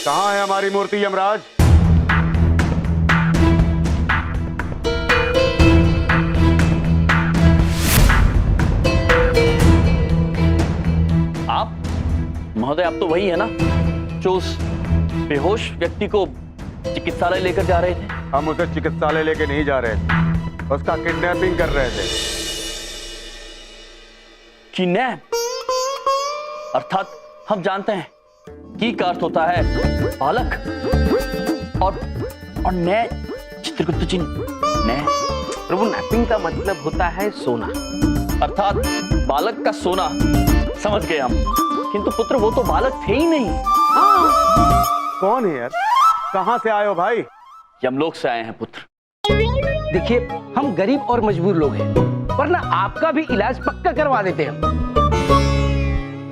कहाँ है हमारी मूर्ति यमराज? आप महोदय, आप तो वही है ना जो उस बेहोश व्यक्ति को चिकित्सालय लेकर जा रहे थे? हम उसे चिकित्सालय लेके नहीं जा रहे थे, उसका किडनैपिंग कर रहे थे। किडनैप? अर्थात हम जानते हैं की का अर्थ होता है बालक और नए चित्रगुप्त जी नए। प्रभु, नैपिंग का मतलब होता है सोना, अर्थात बालक का सोना। समझ गए हम, किंतु पुत्र वो तो बालक थे ही नहीं। कौन है यार? कहां से आए हो भाई? यमलोक से आए हैं पुत्र। देखिए हम गरीब और मजबूर लोग हैं, वरना आपका भी इलाज पक्का करवा देते हैं।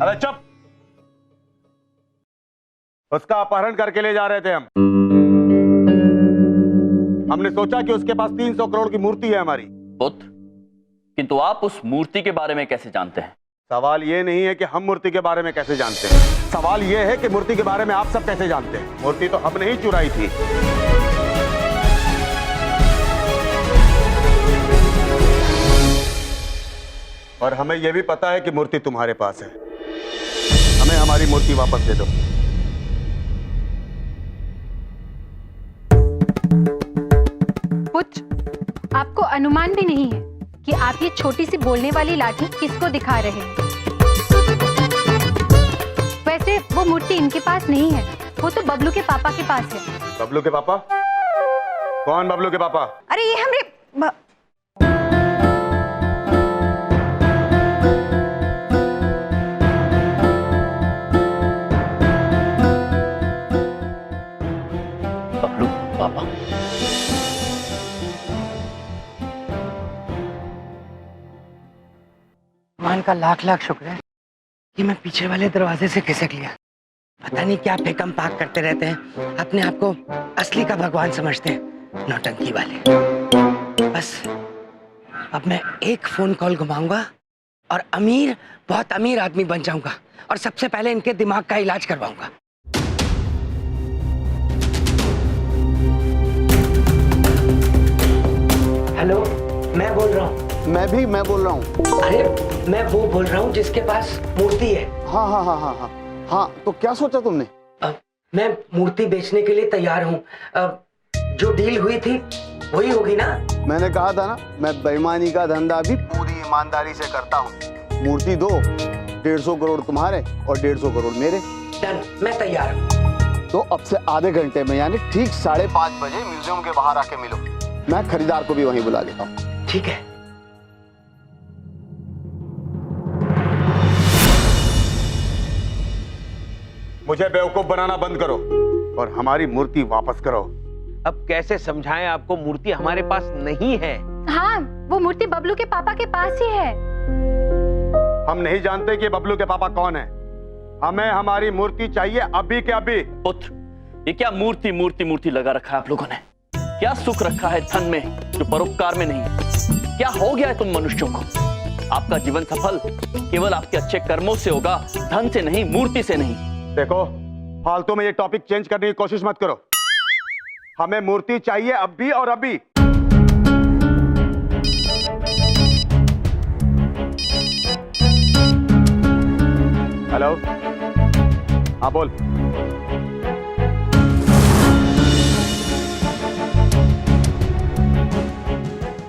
अरे चुप! उसका अपहरण करके ले जा रहे थे हम। हमने सोचा कि उसके पास 300 करोड़ की मूर्ति है हमारी। पुत्र, किंतु आप उस मूर्ति के बारे में कैसे जानते हैं? सवाल ये नहीं है कि हम मूर्ति के बारे में कैसे जानते हैं, सवाल ये है कि मूर्ति के बारे में आप सब कैसे जानते हैं। मूर्ति तो हमने ही चुराई थी। और हमें यह भी पता है कि मूर्ति तुम्हारे पास है। हमें हमारी मूर्ति वापस दे दो। पुत्र, आपको अनुमान भी नहीं है कि आप ये छोटी सी बोलने वाली लाठी किसको दिखा रहे हैं। वैसे वो मूर्ति इनके पास नहीं है, वो तो बबलू के पापा के पास है। बबलू के पापा? कौन बबलू के पापा? अरे ये हमरे बबलू पापा? भगवान का लाख लाख शुक्र है कि मैं पीछे वाले दरवाजे से खिसक लिया। पता नहीं क्या फेकम पाक करते रहते हैं, अपने आप को असली का भगवान समझते हैं, नौटंकी वाले। बस अब मैं एक फोन कॉल घुमाऊंगा और अमीर, बहुत अमीर आदमी बन जाऊंगा और सबसे पहले इनके दिमाग का इलाज करवाऊंगा। हेलो, मैं बोल रहा हूँ। मैं बोल रहा हूँ। अरे मैं वो बोल रहा हूँ जिसके पास मूर्ति है। हाँ हाँ हाँ हाँ हाँ हाँ, तो क्या सोचा तुमने? मैं मूर्ति बेचने के लिए तैयार हूँ। जो डील हुई थी वही होगी ना? मैंने कहा था ना, मैं बेईमानी का धंधा भी पूरी ईमानदारी से करता हूँ। मूर्ति दो, 150 करोड़ तुम्हारे और 150 करोड़ मेरे। डन, मैं तैयार हूँ। तो अब से आधे घंटे में यानी ठीक 5:30 बजे म्यूजियम के बाहर आके मिलो। मैं खरीदार को भी वहीं बुला लेता हूँ। ठीक है। मुझे बेवकूफ बनाना बंद करो और हमारी मूर्ति वापस करो। अब कैसे समझाएं आपको, मूर्ति हमारे पास नहीं है। हाँ, वो मूर्ति बबलू के पापा के पास ही है। हम नहीं जानते कि बबलू के पापा कौन है। हमें हमारी मूर्ति चाहिए अभी के अभी। पुत्र, ये क्या मूर्ति मूर्ति मूर्ति लगा रखा है आप लोगों ने? क्या सुख रखा है धन में जो परोपकार में नहीं? क्या हो गया है तुम मनुष्यों को? आपका जीवन सफल केवल आपके अच्छे कर्मों से होगा, धन से नहीं, मूर्ति से नहीं। देखो, फालतू में ये टॉपिक चेंज करने की कोशिश मत करो। हमें मूर्ति चाहिए अभी और अभी। हेलो, हाँ बोल।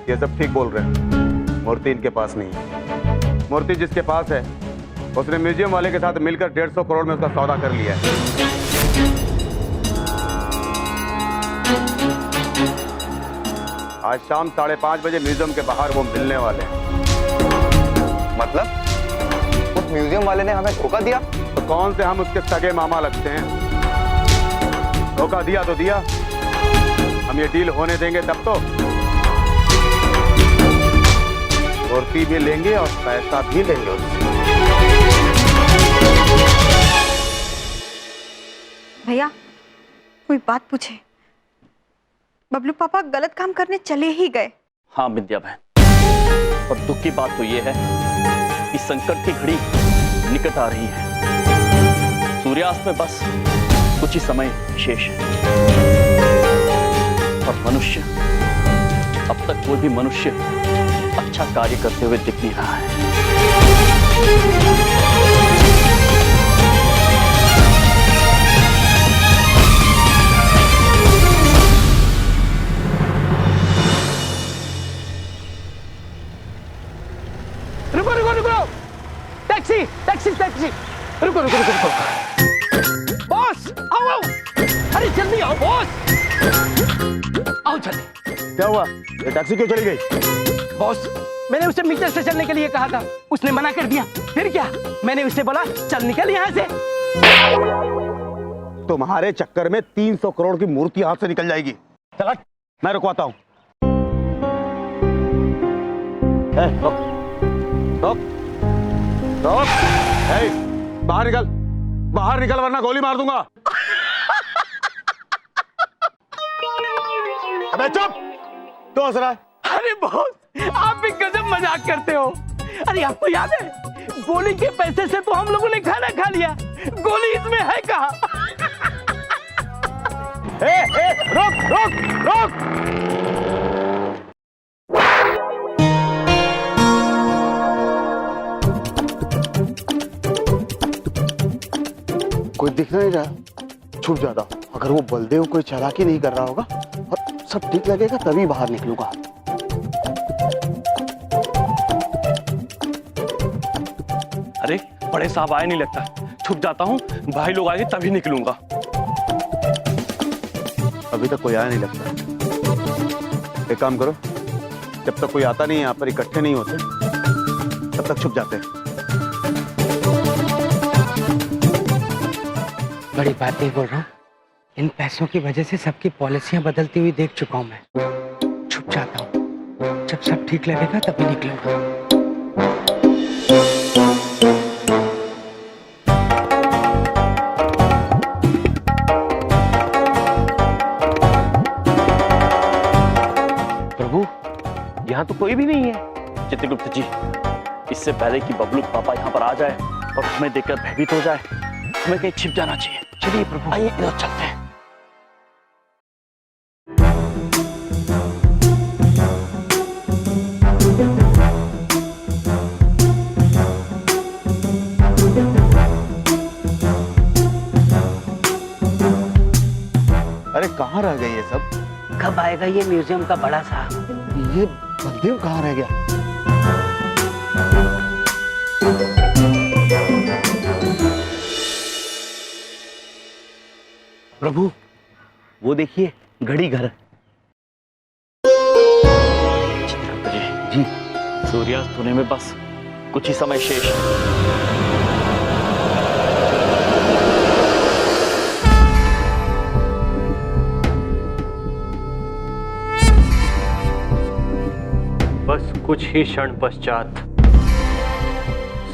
ये सब ठीक बोल रहे हैं। मूर्ति इनके पास नहीं है। मूर्ति जिसके पास है उसने म्यूजियम वाले के साथ मिलकर 150 करोड़ में उसका सौदा कर लिया है। आज शाम 5:30 बजे म्यूजियम के बाहर वो मिलने वाले हैं। मतलब उस म्यूजियम वाले ने हमें धोखा दिया? तो कौन से हम उसके सगे मामा लगते हैं? धोखा दिया तो दिया, हम ये डील होने देंगे तब तो। मूर्ति भी लेंगे और पैसा भी लेंगे उससे। भैया, कोई बात पूछे? बबलू पापा गलत काम करने चले ही गए। हाँ विद्या बहन, और दुख की बात तो ये है कि संकट की घड़ी निकट आ रही है। सूर्यास्त में बस कुछ ही समय शेष है और मनुष्य, अब तक कोई भी मनुष्य अच्छा कार्य करते हुए दिख नहीं रहा है। रुको रुको रुको, टैक्सी टैक्सी टैक्सी, रुको रुको रुको रुको। बॉस आओ आओ, अरे जल्दी आओ बॉस, आओ जल्दी। क्या हुआ? ये टैक्सी क्यों चली गई? बॉस, मैंने उसे मीटर से चलने के लिए कहा था, उसने मना कर दिया। फिर क्या, मैंने उससे बोला चल निकल यहाँ से। तुम्हारे चक्कर में 300 करोड़ की मूर्ति हाथ से निकल जाएगी। चला, मैं रुकवाता हूँ। रोक रोक रोक, बाहर निकल, बाहर निकल वरना गोली मार दूंगा। अबे चुप, क्यों हंस रहा है? अरे बॉस, आप भी गजब मजाक करते हो। अरे आपको याद है, गोली के पैसे से तो हम लोगों ने खाना खा लिया, गोली इसमें है कहाँ? रोक रोक रोक, कोई दिख नहीं रहा, छुप जाता हूं। अगर वो बलदेव कोई चालाकी नहीं कर रहा होगा और सब ठीक लगेगा तभी बाहर निकलूंगा। अरे बड़े साहब आए नहीं लगता, छुप जाता हूँ, भाई लोग आएंगे तभी निकलूंगा। अभी तक कोई आया नहीं लगता। एक काम करो, जब तक कोई आता नहीं, यहाँ पर इकट्ठे नहीं होते, तब तक छुप जाते हैं। बड़ी बात नहीं बोल रहा हूँ, इन पैसों की वजह से सबकी पॉलिसियां बदलती हुई देख चुका हूं मैं। छुप जाता हूँ, जब सब ठीक लगेगा तभी निकलूंगा। प्रभु, यहाँ तो कोई भी नहीं है। चित्रगुप्त जी, इससे पहले कि बबलू पापा यहाँ पर आ जाए और हमें देखकर भयभीत हो जाए, हमें कहीं छिप जाना चाहिए। चलिए प्रभु, आइए इधर चलते हैं। अरे कहाँ रह गए ये सब? कब आएगा ये म्यूजियम का बड़ा साहब? ये बलदेव कहाँ रह गया? प्रभु, वो देखिए घड़ी घर। चित्रगुप्त जी, सूर्यास्त होने में बस कुछ ही समय शेष है। बस कुछ ही क्षण पश्चात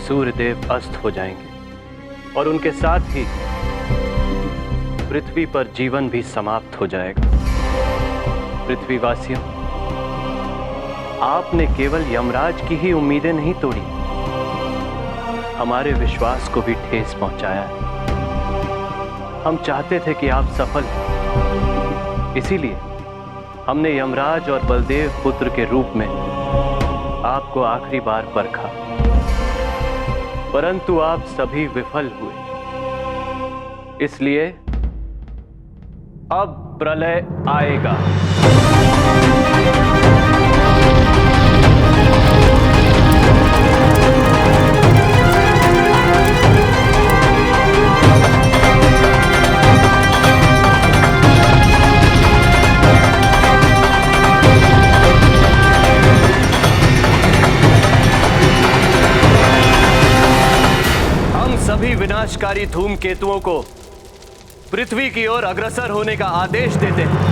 सूर्यदेव अस्त हो जाएंगे और उनके साथ ही पृथ्वी पर जीवन भी समाप्त हो जाएगा। पृथ्वीवासियों, आपने केवल यमराज की ही उम्मीदें नहीं तोड़ी, हमारे विश्वास को भी ठेस पहुंचाया है। हम चाहते थे कि आप सफल हो, इसीलिए हमने यमराज और बलदेव पुत्र के रूप में आपको आखिरी बार परखा, परंतु आप सभी विफल हुए। इसलिए अब प्रलय आएगा। हम सभी विनाशकारी धूमकेतुओं को पृथ्वी की ओर अग्रसर होने का आदेश देते हैं।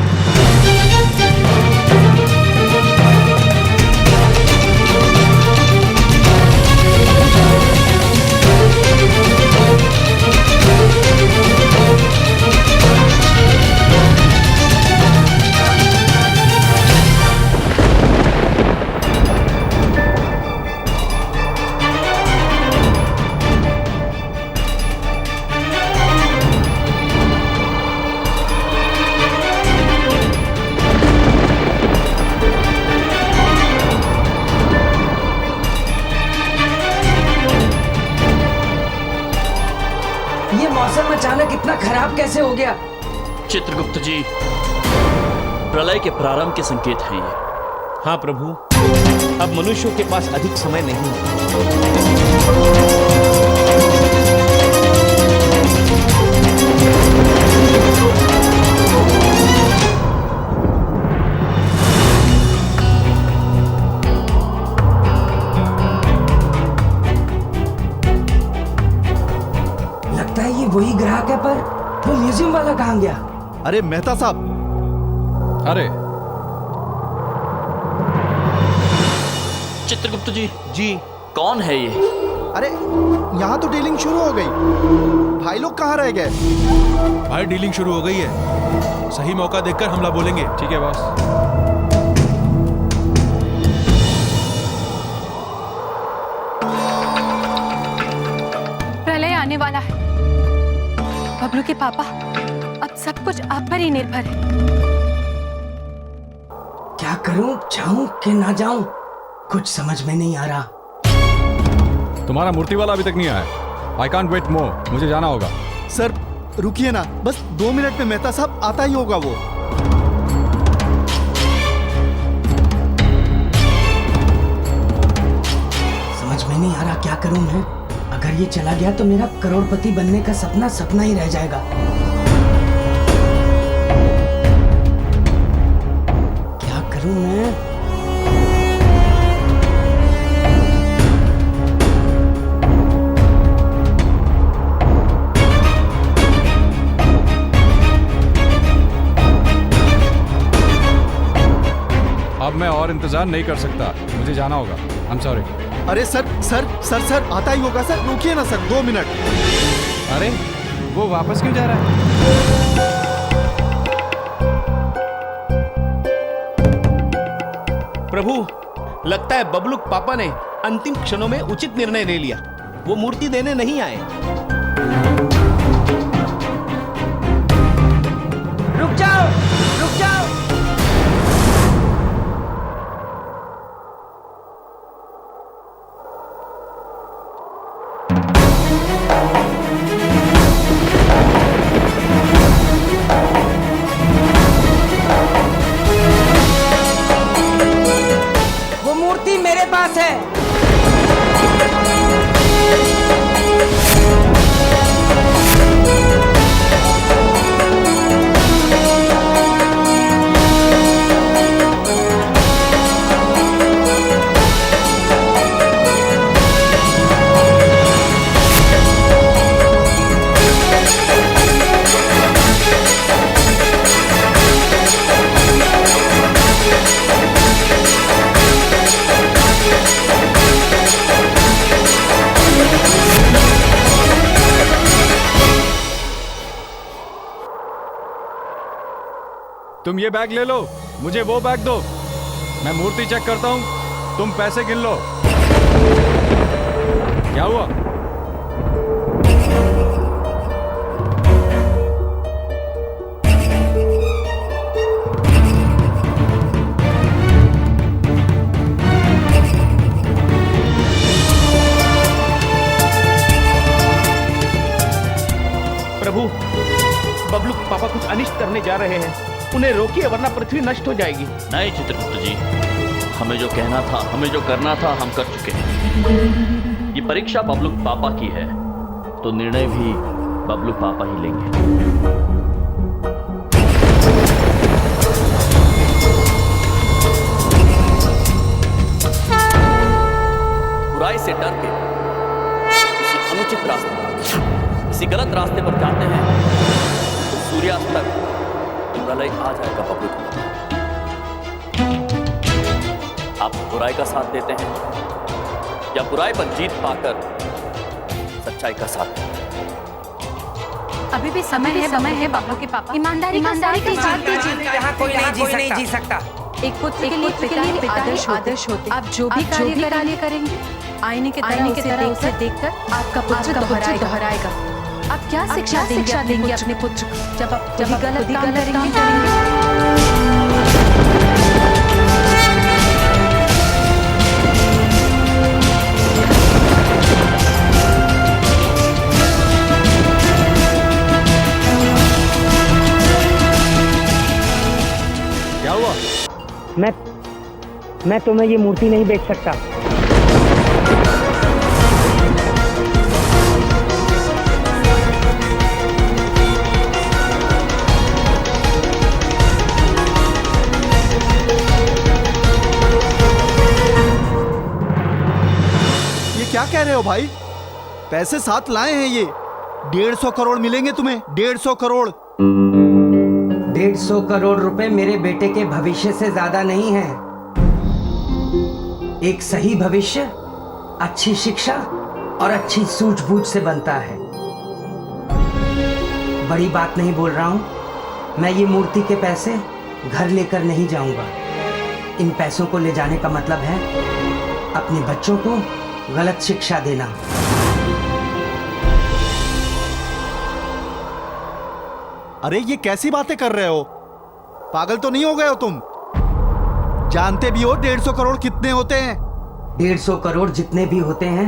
इतना खराब कैसे हो गया? चित्रगुप्त जी, प्रलय के प्रारंभ के संकेत हैं ये। हाँ प्रभु, अब मनुष्यों के पास अधिक समय नहीं है। लगता है ये वही ग्राहक है, पर वो म्यूजियम वाला कहाँ गया? अरे मेहता साहब, अरे चित्रगुप्त जी, जी कौन है ये? अरे यहाँ तो डीलिंग शुरू हो गई। भाई लोग कहाँ रह गए? भाई डीलिंग शुरू हो गई है, सही मौका देखकर हमला बोलेंगे। ठीक है बॉस। प्रलय आने वाला है। बबलू के पापा, अब सब कुछ आप पर ही निर्भर है। क्या करूं, जाऊं कि ना जाऊं, कुछ समझ में नहीं आ रहा। तुम्हारा मूर्ति वाला अभी तक नहीं आया। आई कांट वेट मोर, मुझे जाना होगा। सर रुकिए ना, बस 2 मिनट में मेहता साहब आता ही होगा वो। समझ में नहीं आ रहा क्या करूं मैं। अगर ये चला गया तो मेरा करोड़पति बनने का सपना सपना ही रह जाएगा। क्या करूं मैं? अब मैं और इंतजार नहीं कर सकता, मुझे जाना होगा। I am sorry. अरे सर सर सर सर आता ही होगा सर, रुकिए ना सर 2 मिनट। अरे वो वापस क्यों जा रहा है? प्रभु, लगता है बबलू पापा ने अंतिम क्षणों में उचित निर्णय ले लिया। वो मूर्ति देने नहीं आए। रुक जाओ, रुक जाओ। वो मूर्ति मेरे पास है। तुम ये बैग ले लो, मुझे वो बैग दो। मैं मूर्ति चेक करता हूं, तुम पैसे गिन लो। क्या हुआ? प्रभु, बबलू पापा कुछ अनिष्ट करने जा रहे हैं। उन्हें रोकिए वरना पृथ्वी नष्ट हो जाएगी। नहीं चित्रगुप्त जी, हमें जो कहना था, हमें जो करना था, हम कर चुके हैं। ये परीक्षा बबलू पापा की है, तो निर्णय भी बबलू पापा ही लेंगे। बुराई से डर के किसी अनुचित रास्ते, किसी गलत रास्ते पर जाते हैं तो सूर्यास्त तक प्रलय आ जाएगा बबलू को। आप बुराई का साथ देते हैं या बुराई पर जीत पाकर सच्चाई का साथ देते हैं? अभी भी समय है बबलू के पापा। ईमानदारी के साथ दीजिए। यहाँ कोई नहीं जी सकता। एक पुत्र के लिए पिता आदर्श होते। आप जो भी कार्य करेंगे, आईने के तरह उसे देखकर आपका पुत्र दोहराएगा। आप क्या शिक्षा देंगे अपने पुत्र को जब आप गलत काम करेंगे? मैं तुम्हें ये मूर्ति नहीं बेच सकता। क्या कह रहे हो भाई? पैसे साथ लाए हैं ये। 150 करोड़ मिलेंगे तुम्हें, 150 करोड़। 150 करोड़ रुपए मेरे बेटे के भविष्य से ज्यादा नहीं है। एक सही भविष्य अच्छी शिक्षा और अच्छी सूझबूझ से बनता है। बड़ी बात नहीं बोल रहा हूं। मैं ये मूर्ति के पैसे घर लेकर नहीं जाऊंगा। इन पैसों को ले जाने का मतलब है अपने बच्चों को गलत शिक्षा देना। अरे ये कैसी बातें कर रहे हो? पागल तो नहीं हो गए हो तुम? जानते भी हो 150 करोड़ कितने होते हैं? 150 करोड़ जितने भी होते हैं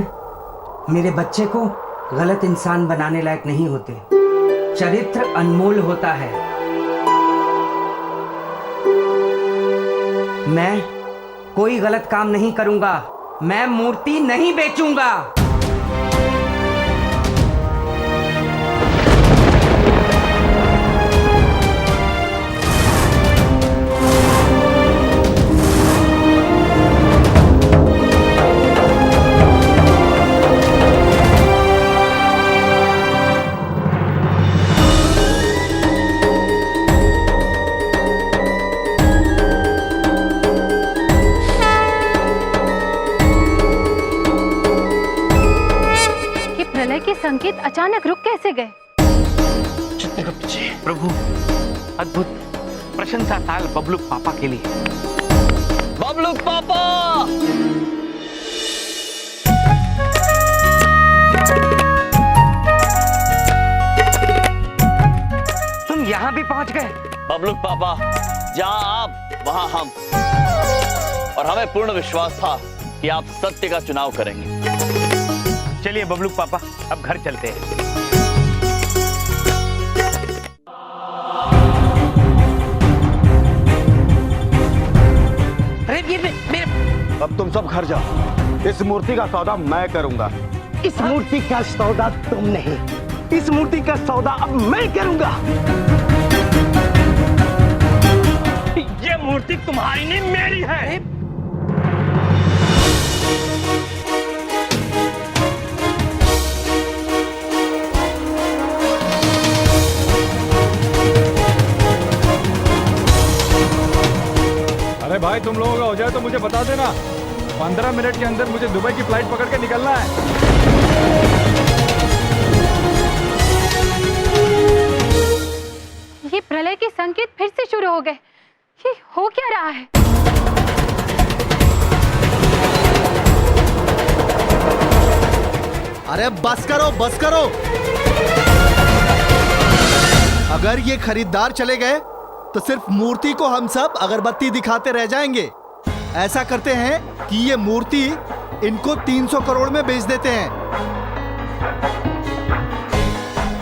मेरे बच्चे को गलत इंसान बनाने लायक नहीं होते। चरित्र अनमोल होता है। मैं कोई गलत काम नहीं करूंगा। मैं मूर्ति नहीं बेचूंगा। संकेत अचानक रुक कैसे गए? प्रभु, अद्भुत प्रशंसा ताल बबलूक पापा के लिए। बबलूक पापा! तुम यहाँ भी पहुँच गए? बबलूक पापा, जहाँ आप वहाँ हम, और हमें पूर्ण विश्वास था कि आप सत्य का चुनाव करेंगे। चलिए बबलूक पापा, अब घर चलते हैं। अरे ये मेरे... अब तुम सब घर जाओ। इस मूर्ति का सौदा मैं करूंगा। इस मूर्ति का सौदा तुम नहीं, इस मूर्ति का सौदा अब मैं करूंगा। ये मूर्ति तुम्हारी नहीं, मेरी है। अरे भाई, तुम लोगों का हो जाए तो मुझे बता देना। 15 मिनट के अंदर मुझे दुबई की फ्लाइट पकड़ के निकलना है। ये प्रलय के संकेत फिर से शुरू हो गए। ये हो क्या रहा है? अरे बस करो, बस करो। अगर ये खरीदार चले गए तो सिर्फ मूर्ति को हम सब अगरबत्ती दिखाते रह जाएंगे। ऐसा करते हैं कि ये मूर्ति इनको 300 करोड़ में बेच देते हैं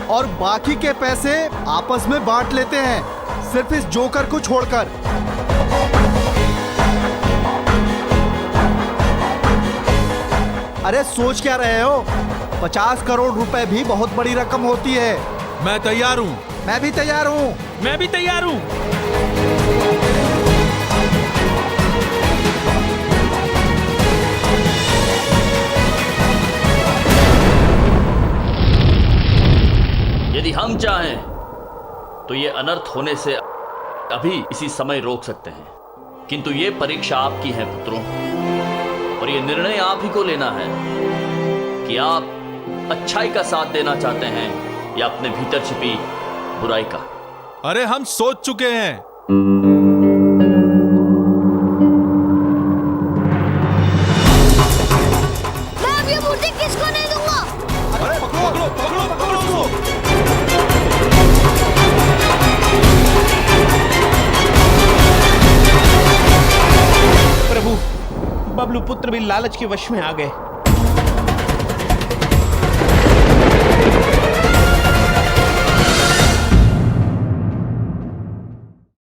और बाकी के पैसे आपस में बांट लेते हैं, सिर्फ इस जोकर को छोड़कर। अरे सोच क्या रहे हो? 50 करोड़ रुपए भी बहुत बड़ी रकम होती है। मैं तैयार हूँ। मैं भी तैयार हूँ। मैं भी तैयार हूँ। यदि हम चाहें तो ये अनर्थ होने से अभी इसी समय रोक सकते हैं, किंतु ये परीक्षा आपकी है पुत्रों, और ये निर्णय आप ही को लेना है कि आप अच्छाई का साथ देना चाहते हैं या अपने भीतर छिपी बुराई का। अरे हम सोच चुके हैं। मैं अब ये मूर्ति किसको नहीं दूंगा। अरे पकड़ो, पकड़ो, पकड़ो उसको। प्रभु, बबलू पुत्र भी लालच के वश में आ गए।